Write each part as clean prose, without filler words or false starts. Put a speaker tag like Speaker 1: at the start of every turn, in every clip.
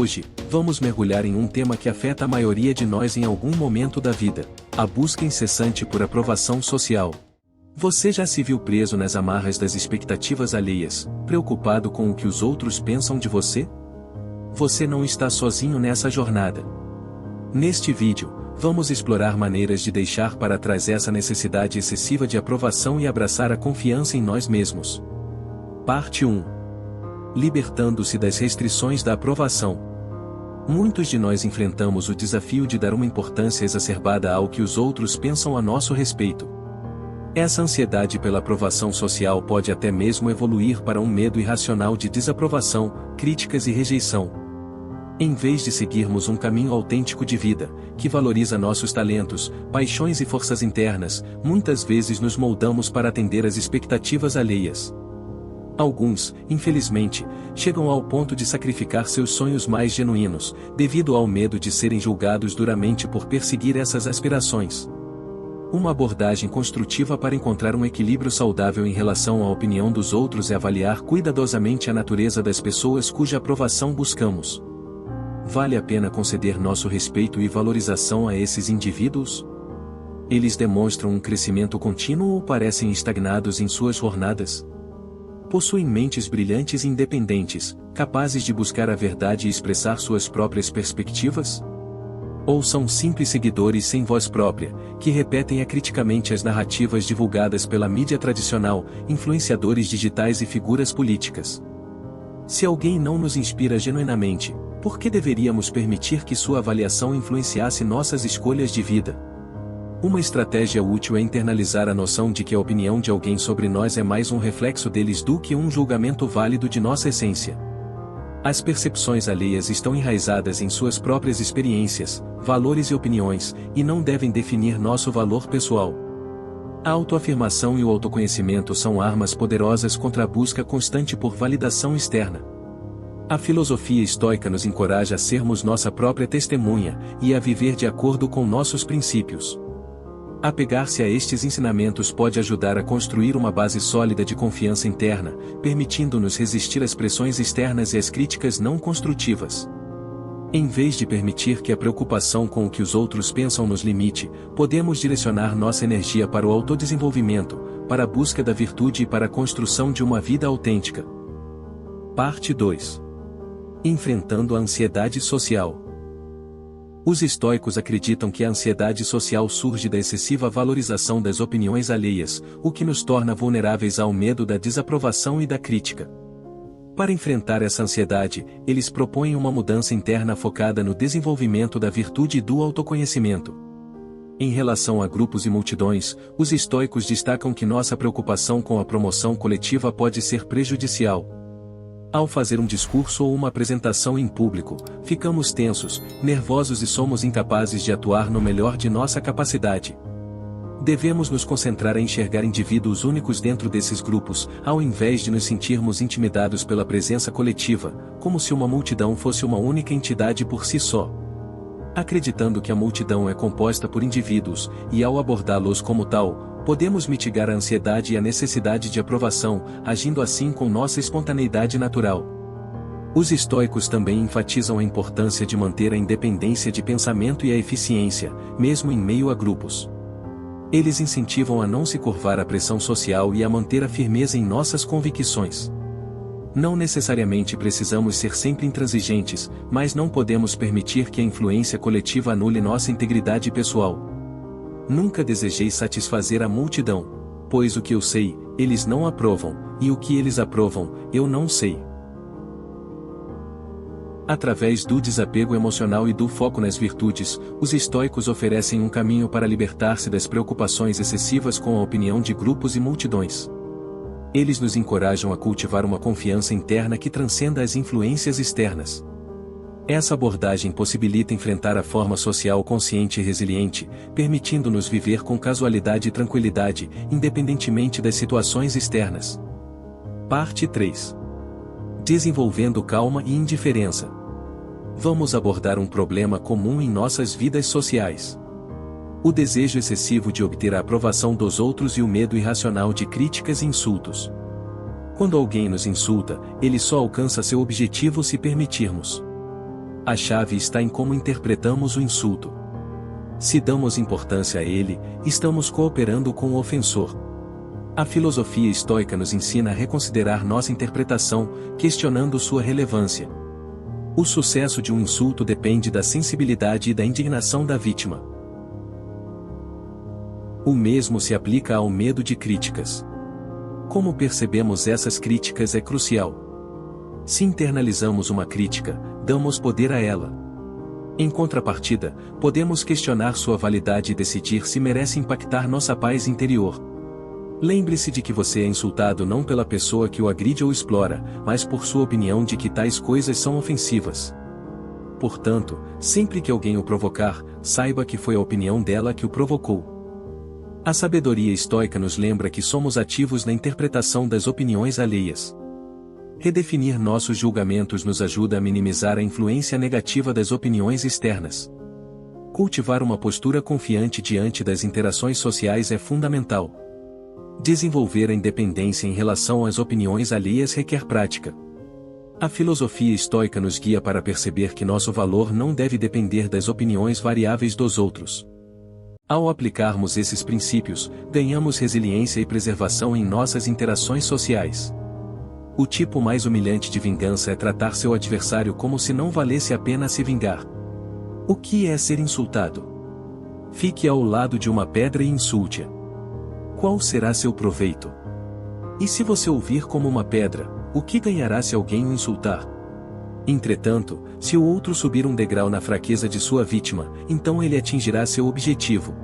Speaker 1: Hoje, vamos mergulhar em um tema que afeta a maioria de nós em algum momento da vida: a busca incessante por aprovação social. Você já se viu preso nas amarras das expectativas alheias, preocupado com o que os outros pensam de você? Você não está sozinho nessa jornada. Neste vídeo, vamos explorar maneiras de deixar para trás essa necessidade excessiva de aprovação e abraçar a confiança em nós mesmos. Parte 1. Libertando-se das restrições da aprovação. Muitos de nós enfrentamos o desafio de dar uma importância exacerbada ao que os outros pensam a nosso respeito. Essa ansiedade pela aprovação social pode até mesmo evoluir para um medo irracional de desaprovação, críticas e rejeição. Em vez de seguirmos um caminho autêntico de vida, que valoriza nossos talentos, paixões e forças internas, muitas vezes nos moldamos para atender às expectativas alheias. Alguns, infelizmente, chegam ao ponto de sacrificar seus sonhos mais genuínos, devido ao medo de serem julgados duramente por perseguir essas aspirações. Uma abordagem construtiva para encontrar um equilíbrio saudável em relação à opinião dos outros é avaliar cuidadosamente a natureza das pessoas cuja aprovação buscamos. Vale a pena conceder nosso respeito e valorização a esses indivíduos? Eles demonstram um crescimento contínuo ou parecem estagnados em suas jornadas? Possuem mentes brilhantes e independentes, capazes de buscar a verdade e expressar suas próprias perspectivas? Ou são simples seguidores sem voz própria, que repetem acriticamente as narrativas divulgadas pela mídia tradicional, influenciadores digitais e figuras políticas? Se alguém não nos inspira genuinamente, por que deveríamos permitir que sua avaliação influenciasse nossas escolhas de vida? Uma estratégia útil é internalizar a noção de que a opinião de alguém sobre nós é mais um reflexo deles do que um julgamento válido de nossa essência. As percepções alheias estão enraizadas em suas próprias experiências, valores e opiniões, e não devem definir nosso valor pessoal. A autoafirmação e o autoconhecimento são armas poderosas contra a busca constante por validação externa. A filosofia estoica nos encoraja a sermos nossa própria testemunha, e a viver de acordo com nossos princípios. Apegar-se a estes ensinamentos pode ajudar a construir uma base sólida de confiança interna, permitindo-nos resistir às pressões externas e às críticas não construtivas. Em vez de permitir que a preocupação com o que os outros pensam nos limite, podemos direcionar nossa energia para o autodesenvolvimento, para a busca da virtude e para a construção de uma vida autêntica. Parte 2. Enfrentando a ansiedade social. Os estoicos acreditam que a ansiedade social surge da excessiva valorização das opiniões alheias, o que nos torna vulneráveis ao medo da desaprovação e da crítica. Para enfrentar essa ansiedade, eles propõem uma mudança interna focada no desenvolvimento da virtude e do autoconhecimento. Em relação a grupos e multidões, os estoicos destacam que nossa preocupação com a promoção coletiva pode ser prejudicial. Ao fazer um discurso ou uma apresentação em público, ficamos tensos, nervosos e somos incapazes de atuar no melhor de nossa capacidade. Devemos nos concentrar em enxergar indivíduos únicos dentro desses grupos, ao invés de nos sentirmos intimidados pela presença coletiva, como se uma multidão fosse uma única entidade por si só. Acreditando que a multidão é composta por indivíduos, e ao abordá-los como tal, podemos mitigar a ansiedade e a necessidade de aprovação, agindo assim com nossa espontaneidade natural. Os estoicos também enfatizam a importância de manter a independência de pensamento e a eficiência, mesmo em meio a grupos. Eles incentivam a não se curvar à pressão social e a manter a firmeza em nossas convicções. Não necessariamente precisamos ser sempre intransigentes, mas não podemos permitir que a influência coletiva anule nossa integridade pessoal. Nunca desejei satisfazer a multidão, pois o que eu sei, eles não aprovam, e o que eles aprovam, eu não sei. Através do desapego emocional e do foco nas virtudes, os estoicos oferecem um caminho para libertar-se das preocupações excessivas com a opinião de grupos e multidões. Eles nos encorajam a cultivar uma confiança interna que transcenda as influências externas. Essa abordagem possibilita enfrentar a forma social consciente e resiliente, permitindo-nos viver com casualidade e tranquilidade, independentemente das situações externas. Parte 3. Desenvolvendo calma e indiferença. Vamos abordar um problema comum em nossas vidas sociais: o desejo excessivo de obter a aprovação dos outros e o medo irracional de críticas e insultos. Quando alguém nos insulta, ele só alcança seu objetivo se permitirmos. A chave está em como interpretamos o insulto. Se damos importância a ele, estamos cooperando com o ofensor. A filosofia estoica nos ensina a reconsiderar nossa interpretação, questionando sua relevância. O sucesso de um insulto depende da sensibilidade e da indignação da vítima. O mesmo se aplica ao medo de críticas. Como percebemos essas críticas é crucial. Se internalizamos uma crítica, damos poder a ela. Em contrapartida, podemos questionar sua validade e decidir se merece impactar nossa paz interior. Lembre-se de que você é insultado não pela pessoa que o agride ou explora, mas por sua opinião de que tais coisas são ofensivas. Portanto, sempre que alguém o provocar, saiba que foi a opinião dela que o provocou. A sabedoria estoica nos lembra que somos ativos na interpretação das opiniões alheias. Redefinir nossos julgamentos nos ajuda a minimizar a influência negativa das opiniões externas. Cultivar uma postura confiante diante das interações sociais é fundamental. Desenvolver a independência em relação às opiniões alheias requer prática. A filosofia estoica nos guia para perceber que nosso valor não deve depender das opiniões variáveis dos outros. Ao aplicarmos esses princípios, ganhamos resiliência e preservação em nossas interações sociais. O tipo mais humilhante de vingança é tratar seu adversário como se não valesse a pena se vingar. O que é ser insultado? Fique ao lado de uma pedra e insulte-a. Qual será seu proveito? E se você ouvir como uma pedra, o que ganhará se alguém o insultar? Entretanto, se o outro subir um degrau na fraqueza de sua vítima, então ele atingirá seu objetivo.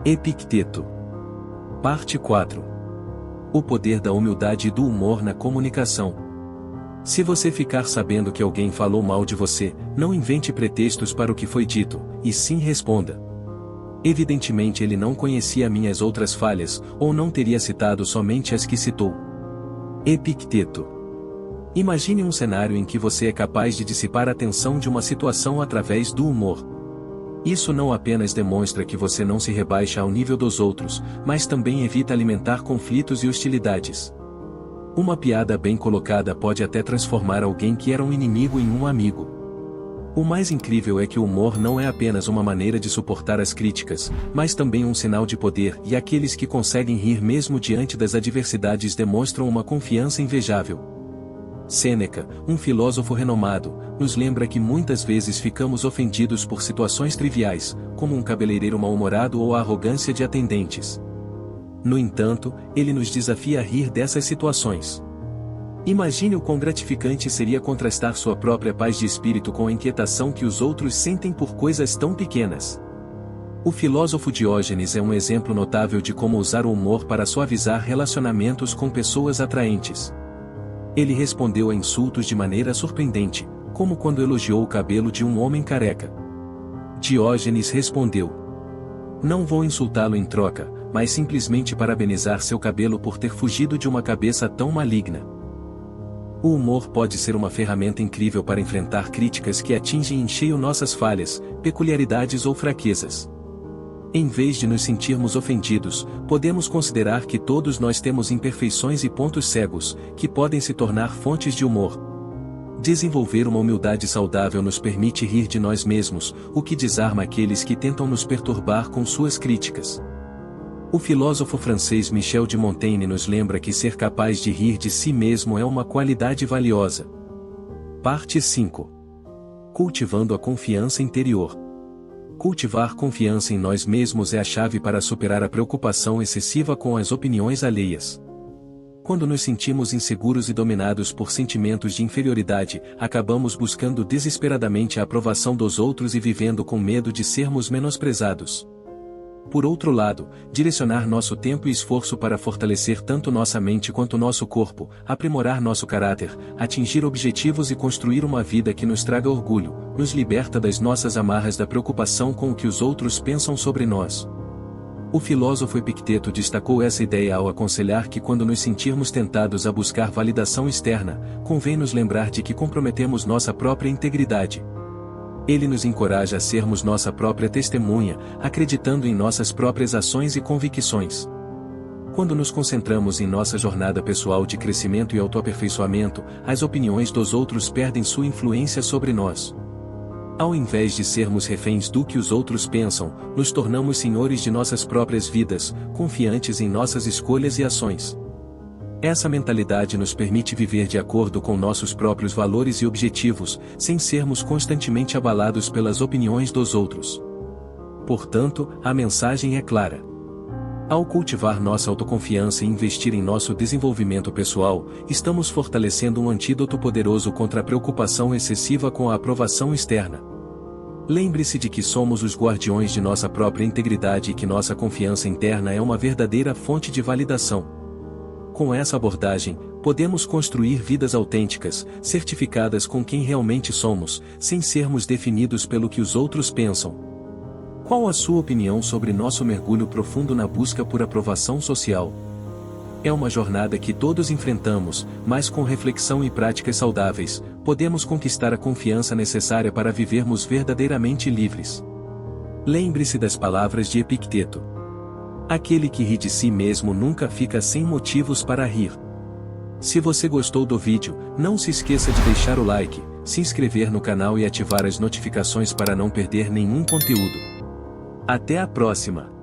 Speaker 1: Epicteto. Parte 4. O poder da humildade e do humor na comunicação. Se você ficar sabendo que alguém falou mal de você, não invente pretextos para o que foi dito, e sim responda. Evidentemente ele não conhecia minhas outras falhas, ou não teria citado somente as que citou. Epicteto. Imagine um cenário em que você é capaz de dissipar a tensão de uma situação através do humor. Isso não apenas demonstra que você não se rebaixa ao nível dos outros, mas também evita alimentar conflitos e hostilidades. Uma piada bem colocada pode até transformar alguém que era um inimigo em um amigo. O mais incrível é que o humor não é apenas uma maneira de suportar as críticas, mas também um sinal de poder, e aqueles que conseguem rir mesmo diante das adversidades demonstram uma confiança invejável. Sêneca, um filósofo renomado, nos lembra que muitas vezes ficamos ofendidos por situações triviais, como um cabeleireiro mal-humorado ou a arrogância de atendentes. No entanto, ele nos desafia a rir dessas situações. Imagine o quão gratificante seria contrastar sua própria paz de espírito com a inquietação que os outros sentem por coisas tão pequenas. O filósofo Diógenes é um exemplo notável de como usar o humor para suavizar relacionamentos com pessoas atraentes. Ele respondeu a insultos de maneira surpreendente, como quando elogiou o cabelo de um homem careca. Diógenes respondeu: "Não vou insultá-lo em troca, mas simplesmente parabenizar seu cabelo por ter fugido de uma cabeça tão maligna." O humor pode ser uma ferramenta incrível para enfrentar críticas que atingem em cheio nossas falhas, peculiaridades ou fraquezas. Em vez de nos sentirmos ofendidos, podemos considerar que todos nós temos imperfeições e pontos cegos, que podem se tornar fontes de humor. Desenvolver uma humildade saudável nos permite rir de nós mesmos, o que desarma aqueles que tentam nos perturbar com suas críticas. O filósofo francês Michel de Montaigne nos lembra que ser capaz de rir de si mesmo é uma qualidade valiosa. Parte 5. Cultivando a confiança interior. Cultivar confiança em nós mesmos é a chave para superar a preocupação excessiva com as opiniões alheias. Quando nos sentimos inseguros e dominados por sentimentos de inferioridade, acabamos buscando desesperadamente a aprovação dos outros e vivendo com medo de sermos menosprezados. Por outro lado, direcionar nosso tempo e esforço para fortalecer tanto nossa mente quanto nosso corpo, aprimorar nosso caráter, atingir objetivos e construir uma vida que nos traga orgulho, nos liberta das nossas amarras da preocupação com o que os outros pensam sobre nós. O filósofo Epicteto destacou essa ideia ao aconselhar que quando nos sentirmos tentados a buscar validação externa, convém nos lembrar de que comprometemos nossa própria integridade. Ele nos encoraja a sermos nossa própria testemunha, acreditando em nossas próprias ações e convicções. Quando nos concentramos em nossa jornada pessoal de crescimento e autoaperfeiçoamento, as opiniões dos outros perdem sua influência sobre nós. Ao invés de sermos reféns do que os outros pensam, nos tornamos senhores de nossas próprias vidas, confiantes em nossas escolhas e ações. Essa mentalidade nos permite viver de acordo com nossos próprios valores e objetivos, sem sermos constantemente abalados pelas opiniões dos outros. Portanto, a mensagem é clara. Ao cultivar nossa autoconfiança e investir em nosso desenvolvimento pessoal, estamos fortalecendo um antídoto poderoso contra a preocupação excessiva com a aprovação externa. Lembre-se de que somos os guardiões de nossa própria integridade e que nossa confiança interna é uma verdadeira fonte de validação. Com essa abordagem, podemos construir vidas autênticas, certificadas com quem realmente somos, sem sermos definidos pelo que os outros pensam. Qual a sua opinião sobre nosso mergulho profundo na busca por aprovação social? É uma jornada que todos enfrentamos, mas com reflexão e práticas saudáveis, podemos conquistar a confiança necessária para vivermos verdadeiramente livres. Lembre-se das palavras de Epicteto. Aquele que ri de si mesmo nunca fica sem motivos para rir. Se você gostou do vídeo, não se esqueça de deixar o like, se inscrever no canal e ativar as notificações para não perder nenhum conteúdo. Até a próxima!